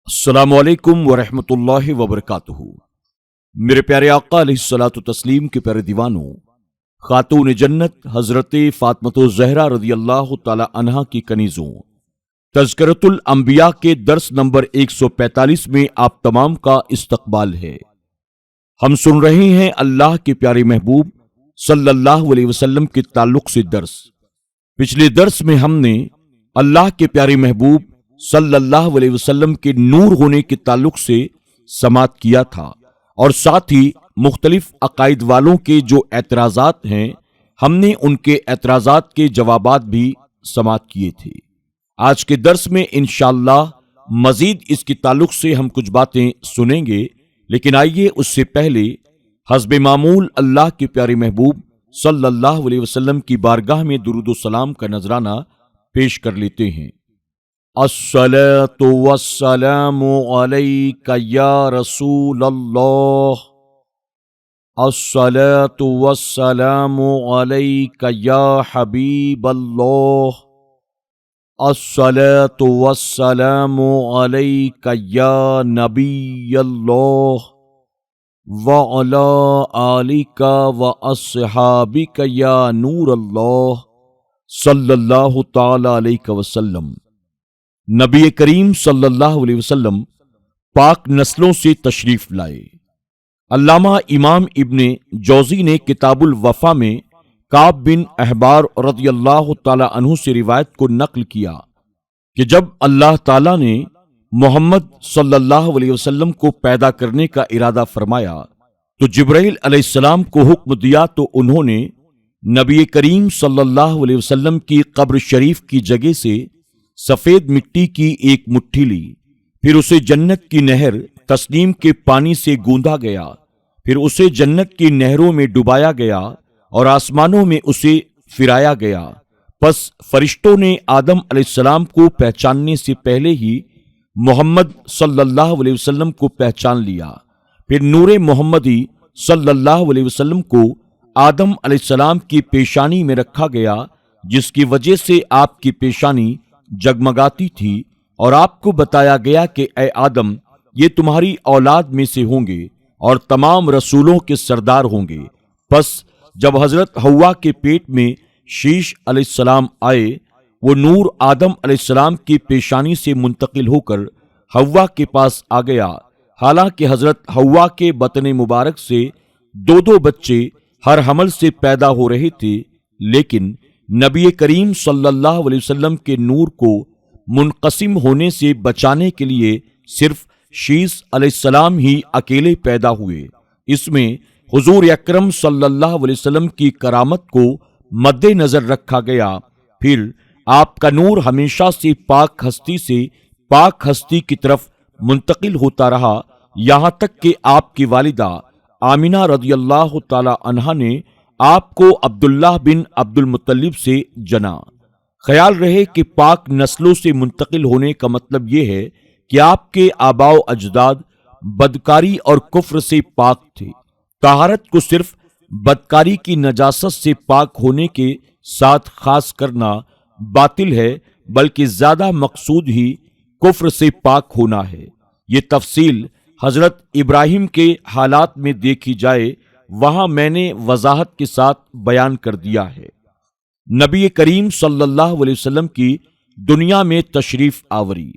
السلام علیکم ورحمۃ اللہ وبرکاتہ۔ میرے پیارے آقا علیہ الصلوۃ والتسلیم کے پیارے دیوانوں، خاتون جنت حضرت فاطمۃ الزہرا رضی اللہ تعالی عنہا کی کنیزوں، تذکرۃ الانبیاء کے درس نمبر 145 میں آپ تمام کا استقبال ہے۔ ہم سن رہے ہیں اللہ کے پیارے محبوب صلی اللہ علیہ وسلم کے تعلق سے درس۔ پچھلے درس میں ہم نے اللہ کے پیارے محبوب صلی اللہ علیہ وسلم کے نور ہونے کے تعلق سے سماعت کیا تھا، اور ساتھ ہی مختلف عقائد والوں کے جو اعتراضات ہیں ہم نے ان کے اعتراضات کے جوابات بھی سماعت کیے تھے۔ آج کے درس میں انشاءاللہ مزید اس کے تعلق سے ہم کچھ باتیں سنیں گے، لیکن آئیے اس سے پہلے حسب معمول اللہ کے پیارے محبوب صلی اللہ علیہ وسلم کی بارگاہ میں درود و سلام کا نذرانہ پیش کر لیتے ہیں۔ الصلاۃ والسلام علیک یا رسول اللہ، الصلاۃ والسلام علیک یا حبیب اللہ، الصلاۃ والسلام علیک یا نبی اللہ، وعلی آلک واصحابک یا نور اللہ، صلی اللہ تعالی علیہ وسلم۔ نبی کریم صلی اللہ علیہ وسلم پاک نسلوں سے تشریف لائے۔ علامہ امام ابن جوزی نے کتاب الوفا میں کعب بن احبار رضی اللہ تعالی عنہ سے روایت کو نقل کیا کہ جب اللہ تعالی نے محمد صلی اللہ علیہ وسلم کو پیدا کرنے کا ارادہ فرمایا تو جبرائیل علیہ السلام کو حکم دیا تو انہوں نے نبی کریم صلی اللہ علیہ وسلم کی قبر شریف کی جگہ سے سفید مٹی کی ایک مٹھی لی، پھر اسے جنت کی نہر تسنیم کے پانی سے گوندا گیا، پھر اسے جنت کی نہروں میں ڈبایا گیا اور آسمانوں میں اسے پھرایا گیا۔ پس فرشتوں نے آدم علیہ السلام کو پہچاننے سے پہلے ہی محمد صلی اللہ علیہ وسلم کو پہچان لیا، پھر نور محمدی صلی اللہ علیہ وسلم کو آدم علیہ السلام کی پیشانی میں رکھا گیا، جس کی وجہ سے آپ کی پیشانی جگمگاتی تھی، اور آپ کو بتایا گیا کہ اے آدم، یہ تمہاری اولاد میں سے ہوں گے اور تمام رسولوں کے سردار ہوں گے۔ پس جب حضرت حوا کے پیٹ میں شیش علیہ السلام آئے، وہ نور آدم علیہ السلام کی پیشانی سے منتقل ہو کر حوا کے پاس آ گیا۔ حالانکہ حضرت حوا کے بطن مبارک سے دو بچے ہر حمل سے پیدا ہو رہے تھے، لیکن نبی کریم صلی اللہ علیہ وسلم کے نور کو منقسم ہونے سے بچانے کے لیے صرف شیش علیہ السلام ہی اکیلے پیدا ہوئے۔ اس میں حضور اکرم صلی اللہ علیہ وسلم کی کرامت کو مد نظر رکھا گیا۔ پھر آپ کا نور ہمیشہ سے پاک ہستی کی طرف منتقل ہوتا رہا، یہاں تک کہ آپ کی والدہ آمنہ رضی اللہ تعالی عنہا نے آپ کو عبداللہ بن عبد المطلب سے جنا۔ خیال رہے کہ پاک نسلوں سے منتقل ہونے کا مطلب یہ ہے کہ آپ کے آباء و اجداد بدکاری اور کفر سے پاک تھے۔ طہارت کو صرف بدکاری کی نجاست سے پاک ہونے کے ساتھ خاص کرنا باطل ہے، بلکہ زیادہ مقصود ہی کفر سے پاک ہونا ہے۔ یہ تفصیل حضرت ابراہیم کے حالات میں دیکھی جائے، وہاں میں نے وضاحت کے ساتھ بیان کر دیا ہے۔ نبی کریم صلی اللہ علیہ وسلم کی دنیا میں تشریف آوری،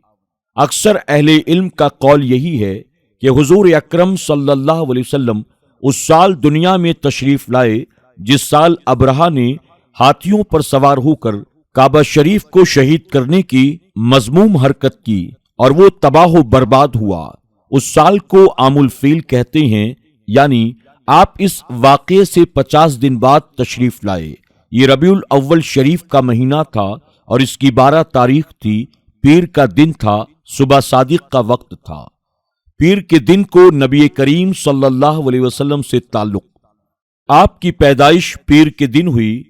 اکثر اہل علم کا قول یہی ہے کہ حضور اکرم صلی اللہ علیہ وسلم اس سال دنیا میں تشریف لائے جس سال ابرہہ نے ہاتھیوں پر سوار ہو کر کعبہ شریف کو شہید کرنے کی مذموم حرکت کی اور وہ تباہ و برباد ہوا۔ اس سال کو عام الفیل کہتے ہیں، یعنی آپ اس واقعے سے 50 دن بعد تشریف لائے۔ یہ ربیع الاول شریف کا مہینہ تھا اور اس کی 12 تاریخ تھی، پیر کا دن تھا، صبح صادق کا وقت تھا۔ پیر کے دن کو نبی کریم صلی اللہ علیہ وسلم سے تعلق، آپ کی پیدائش پیر کے دن ہوئی،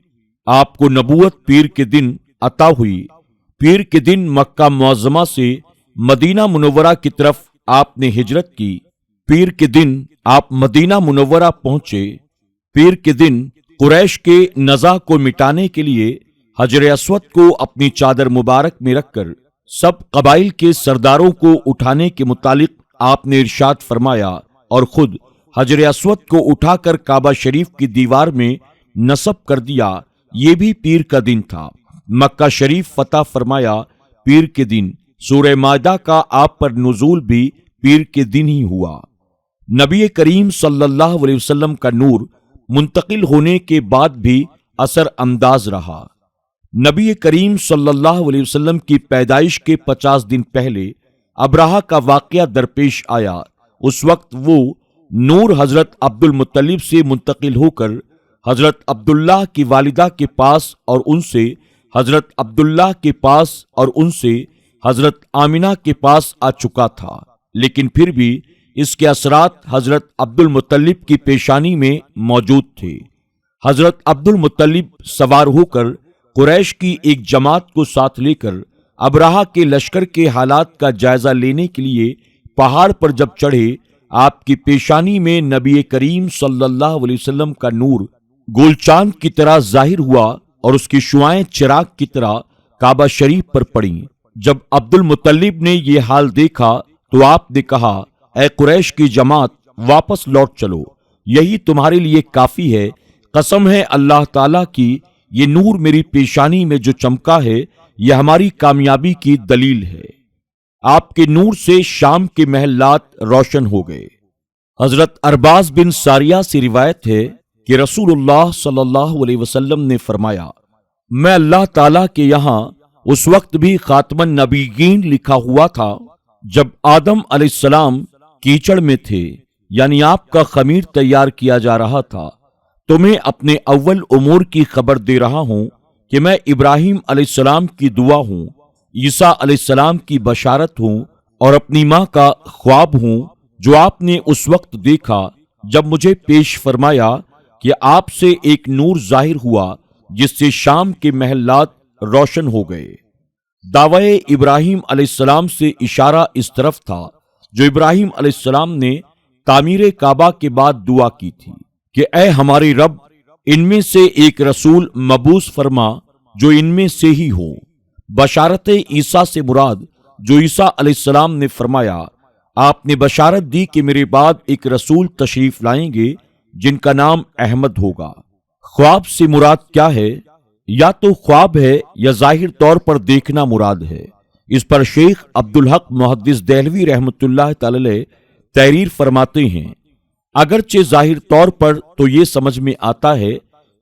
آپ کو نبوت پیر کے دن عطا ہوئی۔ پیر کے دن مکہ معظمہ سے مدینہ منورہ کی طرف آپ نے ہجرت کی۔ پیر کے دن آپ مدینہ منورہ پہنچے۔ پیر کے دن قریش کے نزاع کو مٹانے کے لیے حجر اسود کو اپنی چادر مبارک میں رکھ کر سب قبائل کے سرداروں کو اٹھانے کے متعلق آپ نے ارشاد فرمایا اور خود حجر اسود کو اٹھا کر کعبہ شریف کی دیوار میں نصب کر دیا۔ یہ بھی پیر کا دن تھا۔ مکہ شریف فتح فرمایا پیر کے دن۔ سورہ مائدہ کا آپ پر نزول بھی پیر کے دن ہی ہوا۔ نبی کریم صلی اللہ علیہ وسلم کا نور منتقل ہونے کے بعد بھی اثر انداز رہا۔ نبی کریم صلی اللہ علیہ وسلم کی پیدائش کے 50 دن پہلے ابرہہ کا واقعہ درپیش آیا۔ اس وقت وہ نور حضرت عبد المطلب سے منتقل ہو کر حضرت عبداللہ کی والدہ کے پاس اور ان سے حضرت عبداللہ کے پاس اور ان سے حضرت آمنہ کے پاس آ چکا تھا، لیکن پھر بھی اس کے اثرات حضرت عبد المطلب کی پیشانی میں موجود تھے۔ حضرت عبد المطلب سوار ہو کر قریش کی ایک جماعت کو ساتھ لے کر ابرہہ کے لشکر کے حالات کا جائزہ لینے کے لیے پہاڑ پر جب چڑھے، آپ کی پیشانی میں نبی کریم صلی اللہ علیہ وسلم کا نور گول چاند کی طرح ظاہر ہوا اور اس کی شعاعیں چراغ کی طرح کعبہ شریف پر پڑیں۔ جب عبد المطلب نے یہ حال دیکھا تو آپ نے کہا، اے قریش کی جماعت، واپس لوٹ چلو، یہی تمہارے لیے کافی ہے۔ قسم ہے اللہ تعالیٰ کی، یہ نور میری پیشانی میں جو چمکا ہے یہ ہماری کامیابی کی دلیل ہے۔ آپ کے نور سے شام کے محلات روشن ہو گئے۔ حضرت ارباز بن ساریہ سے روایت ہے کہ رسول اللہ صلی اللہ علیہ وسلم نے فرمایا، میں اللہ تعالیٰ کے یہاں اس وقت بھی خاتم النبیین لکھا ہوا تھا جب آدم علیہ السلام کیچڑ میں تھے، یعنی آپ کا خمیر تیار کیا جا رہا تھا۔ تمہیں اپنے اول امور کی خبر دے رہا ہوں کہ میں ابراہیم علیہ السلام کی دعا ہوں، عیسیٰ علیہ السلام کی بشارت ہوں اور اپنی ماں کا خواب ہوں جو آپ نے اس وقت دیکھا جب مجھے پیش فرمایا کہ آپ سے ایک نور ظاہر ہوا جس سے شام کے محلات روشن ہو گئے۔ دعوی ابراہیم علیہ السلام سے اشارہ اس طرف تھا جو ابراہیم علیہ السلام نے تعمیر کعبہ کے بعد دعا کی تھی کہ اے ہمارے رب، ان میں سے ایک رسول مبعوث فرما جو ان میں سے ہی ہو۔ بشارت عیسیٰ سے مراد جو عیسیٰ علیہ السلام نے فرمایا، آپ نے بشارت دی کہ میرے بعد ایک رسول تشریف لائیں گے جن کا نام احمد ہوگا۔ خواب سے مراد کیا ہے؟ یا تو خواب ہے یا ظاہر طور پر دیکھنا مراد ہے۔ اس پر شیخ عبدالحق محدث دہلوی رحمۃ اللہ تعالی تحریر فرماتے ہیں، اگرچہ ظاہر طور پر تو یہ سمجھ میں آتا ہے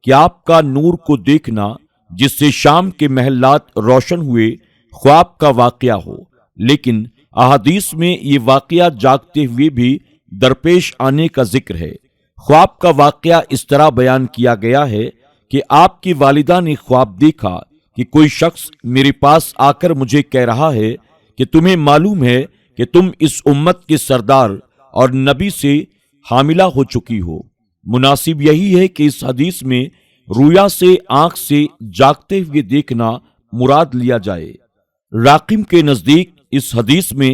کہ آپ کا نور کو دیکھنا جس سے شام کے محلات روشن ہوئے خواب کا واقعہ ہو، لیکن احادیث میں یہ واقعہ جاگتے ہوئے بھی درپیش آنے کا ذکر ہے۔ خواب کا واقعہ اس طرح بیان کیا گیا ہے کہ آپ کی والدہ نے خواب دیکھا کہ کوئی شخص میرے پاس آ کر مجھے کہہ رہا ہے کہ تمہیں معلوم ہے کہ تم اس امت کے سردار اور نبی سے حاملہ ہو چکی ہو۔ مناسب یہی ہے کہ اس حدیث میں رویا سے آنکھ سے جاگتے ہوئے دیکھنا مراد لیا جائے۔ راقم کے نزدیک اس حدیث میں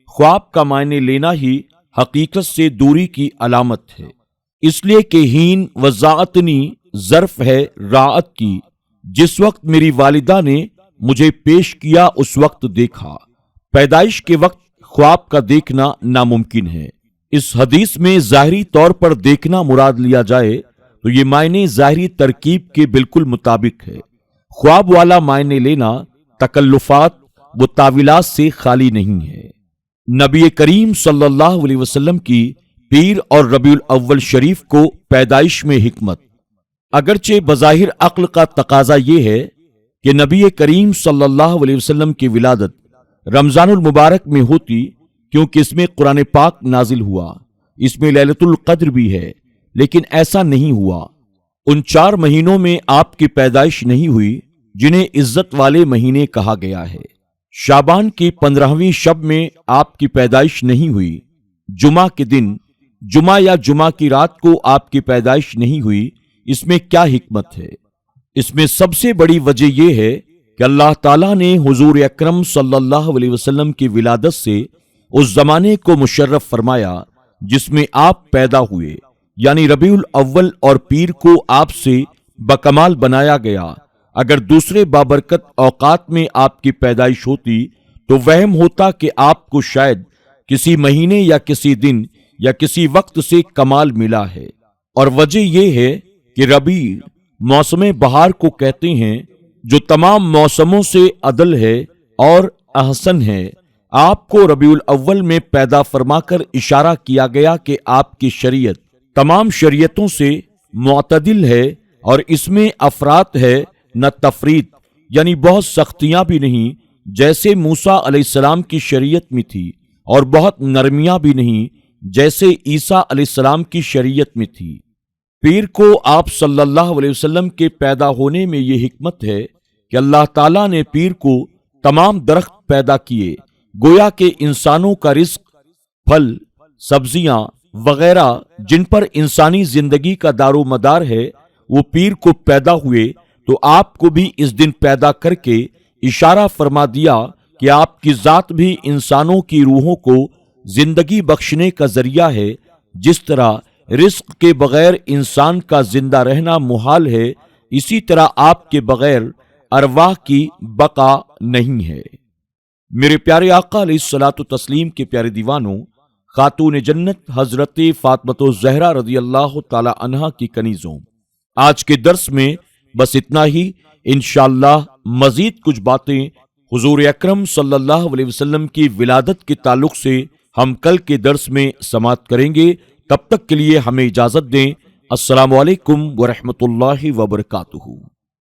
خواب کا معنی لینا ہی حقیقت سے دوری کی علامت ہے، اس لیے کہ ہین وضاعتنی ظرف ہے راعت کی، جس وقت میری والدہ نے مجھے پیش کیا اس وقت دیکھا۔ پیدائش کے وقت خواب کا دیکھنا ناممکن ہے۔ اس حدیث میں ظاہری طور پر دیکھنا مراد لیا جائے تو یہ معنی ظاہری ترکیب کے بالکل مطابق ہے۔ خواب والا معنی لینا تکلفات و تاویلات سے خالی نہیں ہے۔ نبی کریم صلی اللہ علیہ وسلم کی پیر اور ربیع الاول شریف کو پیدائش میں حکمت۔ اگرچہ بظاہر عقل کا تقاضا یہ ہے کہ نبی کریم صلی اللہ علیہ وسلم کی ولادت رمضان المبارک میں ہوتی، کیونکہ اس میں قرآن پاک نازل ہوا، اس میں لیلۃ القدر بھی ہے، لیکن ایسا نہیں ہوا۔ ان 4 مہینوں میں آپ کی پیدائش نہیں ہوئی جنہیں عزت والے مہینے کہا گیا ہے۔ شعبان کی 15ویں شب میں آپ کی پیدائش نہیں ہوئی۔ جمعہ کے دن، جمعہ یا جمعہ کی رات کو آپ کی پیدائش نہیں ہوئی۔ اس میں کیا حکمت ہے؟ اس میں سب سے بڑی وجہ یہ ہے کہ اللہ تعالیٰ نے حضور اکرم صلی اللہ علیہ وسلم کی ولادت سے اس زمانے کو مشرف فرمایا جس میں آپ پیدا ہوئے، یعنی ربیع الاول اور پیر کو آپ سے بکمال بنایا گیا۔ اگر دوسرے بابرکت اوقات میں آپ کی پیدائش ہوتی تو وہم ہوتا کہ آپ کو شاید کسی مہینے یا کسی دن یا کسی وقت سے کمال ملا ہے۔ اور وجہ یہ ہے کہ ربیع موسم بہار کو کہتے ہیں جو تمام موسموں سے عدل ہے اور احسن ہے۔ آپ کو ربیع الاول میں پیدا فرما کر اشارہ کیا گیا کہ آپ کی شریعت تمام شریعتوں سے معتدل ہے اور اس میں افراط ہے نہ تفریط، یعنی بہت سختیاں بھی نہیں جیسے موسیٰ علیہ السلام کی شریعت میں تھی، اور بہت نرمیاں بھی نہیں جیسے عیسیٰ علیہ السلام کی شریعت میں تھی۔ پیر کو آپ صلی اللہ علیہ وسلم کے پیدا ہونے میں یہ حکمت ہے کہ اللہ تعالیٰ نے پیر کو تمام درخت پیدا کیے، گویا کہ انسانوں کا رزق، پھل، سبزیاں وغیرہ جن پر انسانی زندگی کا دار و مدار ہے وہ پیر کو پیدا ہوئے، تو آپ کو بھی اس دن پیدا کر کے اشارہ فرما دیا کہ آپ کی ذات بھی انسانوں کی روحوں کو زندگی بخشنے کا ذریعہ ہے۔ جس طرح رزق کے بغیر انسان کا زندہ رہنا محال ہے، اسی طرح آپ کے بغیر ارواح کی بقا نہیں ہے۔ میرے پیارے آقا علیہ الصلوۃ والتسلیم کے پیارے دیوانوں، خاتون جنت حضرت فاطمۃ الزہرا رضی اللہ تعالی عنہا کی کنیزوں، آج کے درس میں بس اتنا ہی۔ انشاءاللہ مزید کچھ باتیں حضور اکرم صلی اللہ علیہ وسلم کی ولادت کے تعلق سے ہم کل کے درس میں سماعت کریں گے۔ تب تک کے لیے ہمیں اجازت دیں۔ السلام علیکم ورحمۃ اللہ وبرکاتہ۔